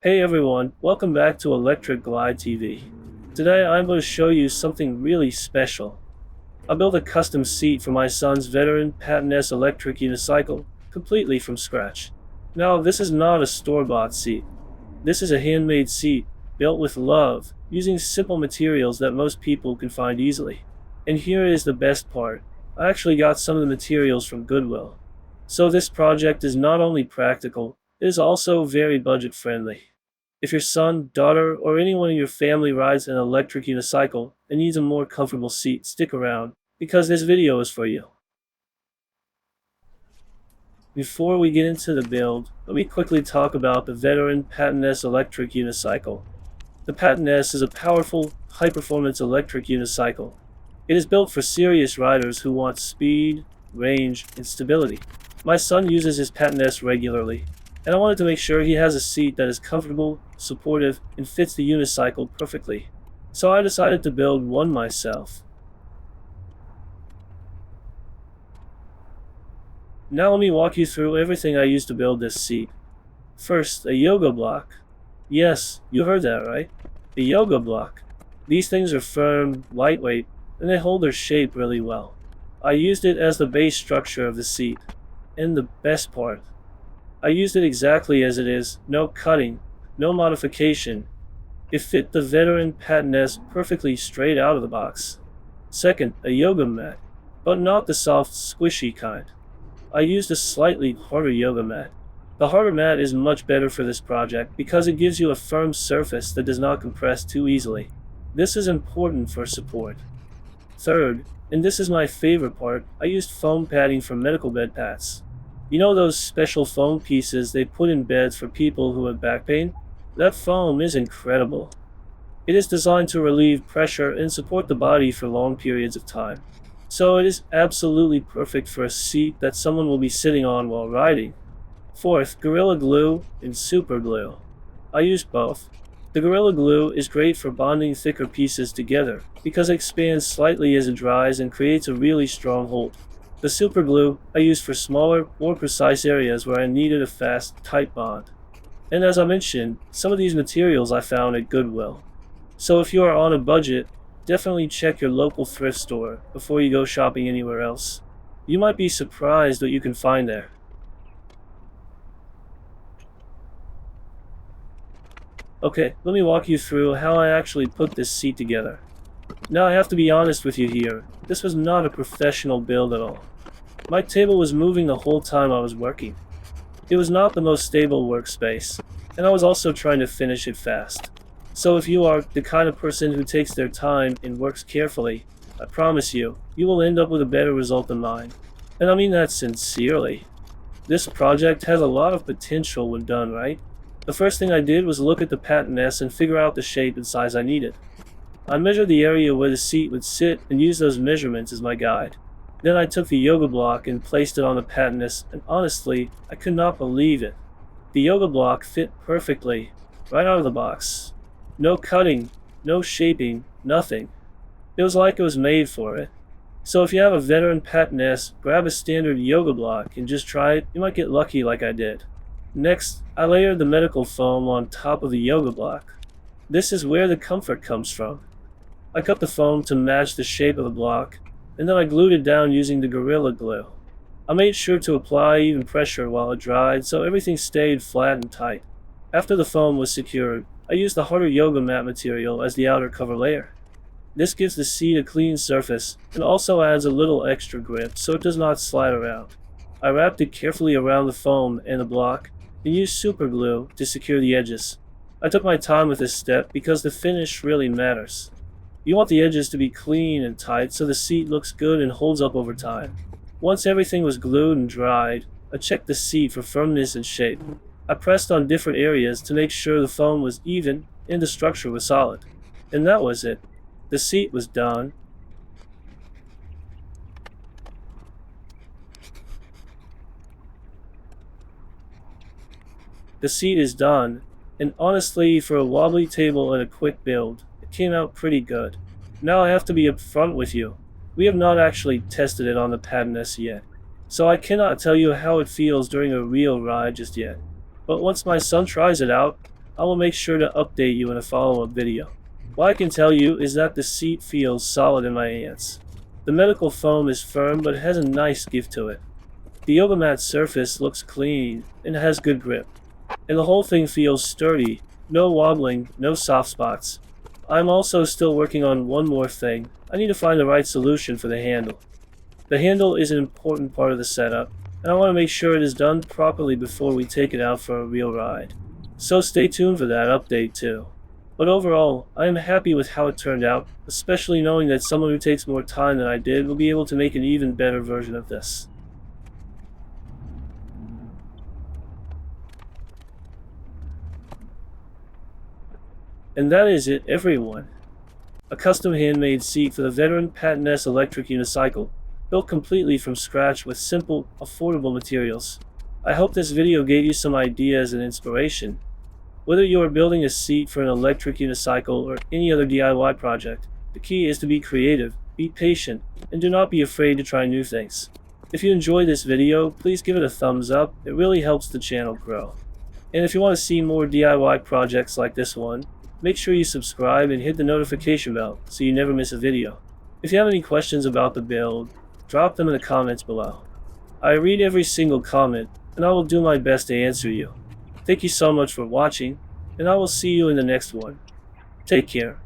Hey everyone, welcome back to Electric Glide TV. Today I'm going to show you something really special. I built a custom seat for my son's Veteran Patton-S electric unicycle, completely from scratch. Now this is not a store-bought seat. This is a handmade seat, built with love, using simple materials that most people can find easily. And here is the best part. I actually got some of the materials from Goodwill. So this project is not only practical, it is also very budget-friendly. If your son, daughter, or anyone in your family rides an electric unicycle and needs a more comfortable seat, stick around, because this video is for you. Before we get into the build, let me quickly talk about the Veteran Patton-S electric unicycle. The Patton-S is a powerful, high-performance electric unicycle. It is built for serious riders who want speed, range, and stability. My son uses his Patton-S regularly, and I wanted to make sure he has a seat that is comfortable, supportive, and fits the unicycle perfectly. So I decided to build one myself. Now let me walk you through everything I used to build this seat. First, a yoga block. Yes, you heard that right. A yoga block. These things are firm, lightweight, and they hold their shape really well. I used it as the base structure of the seat. And the best part, I used it exactly as it is, no cutting, no modification. It fit the Veteran Patton-S perfectly straight out of the box. Second, a yoga mat, but not the soft, squishy kind. I used a slightly harder yoga mat. The harder mat is much better for this project because it gives you a firm surface that does not compress too easily. This is important for support. Third, and this is my favorite part, I used foam padding for medical bed pats. You know those special foam pieces they put in beds for people who have back pain? That foam is incredible. It is designed to relieve pressure and support the body for long periods of time. So it is absolutely perfect for a seat that someone will be sitting on while riding. Fourth, Gorilla Glue and Super Glue. I used both. The Gorilla Glue is great for bonding thicker pieces together because it expands slightly as it dries and creates a really strong hold. The super glue I used for smaller, more precise areas where I needed a fast, tight bond. And as I mentioned, some of these materials I found at Goodwill. So if you are on a budget, definitely check your local thrift store before you go shopping anywhere else. You might be surprised what you can find there. Okay, let me walk you through how I actually put this seat together. Now I have to be honest with you here, this was not a professional build at all. My table was moving the whole time I was working. It was not the most stable workspace, and I was also trying to finish it fast. So if you are the kind of person who takes their time and works carefully, I promise you, you will end up with a better result than mine. And I mean that sincerely. This project has a lot of potential when done right. The first thing I did was look at the Patton-S and figure out the shape and size I needed. I measured the area where the seat would sit and used those measurements as my guide. Then I took the yoga block and placed it on the Patton-S, and honestly, I could not believe it. The yoga block fit perfectly, right out of the box. No cutting, no shaping, nothing. It was like it was made for it. So if you have a Veteran Patton-S, grab a standard yoga block and just try it. You might get lucky like I did. Next, I layered the medical foam on top of the yoga block. This is where the comfort comes from. I cut the foam to match the shape of the block, and then I glued it down using the Gorilla Glue. I made sure to apply even pressure while it dried so everything stayed flat and tight. After the foam was secured, I used the harder yoga mat material as the outer cover layer. This gives the seat a clean surface and also adds a little extra grip so it does not slide around. I wrapped it carefully around the foam and the block and used super glue to secure the edges. I took my time with this step because the finish really matters. You want the edges to be clean and tight so the seat looks good and holds up over time. Once everything was glued and dried, I checked the seat for firmness and shape. I pressed on different areas to make sure the foam was even and the structure was solid. And that was it. The seat was done. The seat is done, and honestly, for a wobbly table and a quick build, it came out pretty good. Now I have to be upfront with you. We have not actually tested it on the Patton-S yet, so I cannot tell you how it feels during a real ride just yet. But once my son tries it out, I will make sure to update you in a follow-up video. What I can tell you is that the seat feels solid in my hands. The medical foam is firm but has a nice give to it. The yoga mat surface looks clean and has good grip. And the whole thing feels sturdy, no wobbling, no soft spots. I'm also still working on one more thing. I need to find the right solution for the handle. The handle is an important part of the setup, and I want to make sure it is done properly before we take it out for a real ride. So stay tuned for that update too. But overall, I am happy with how it turned out, especially knowing that someone who takes more time than I did will be able to make an even better version of this. And that is it, everyone. A custom handmade seat for the Veteran Patton-S electric unicycle, built completely from scratch with simple, affordable materials. I hope this video gave you some ideas and inspiration. Whether you are building a seat for an electric unicycle or any other DIY project, the key is to be creative, be patient, and do not be afraid to try new things. If you enjoyed this video, please give it a thumbs up. It really helps the channel grow. And if you want to see more DIY projects like this one, make sure you subscribe and hit the notification bell so you never miss a video. If you have any questions about the build, drop them in the comments below. I read every single comment, and I will do my best to answer you. Thank you so much for watching, and I will see you in the next one. Take care.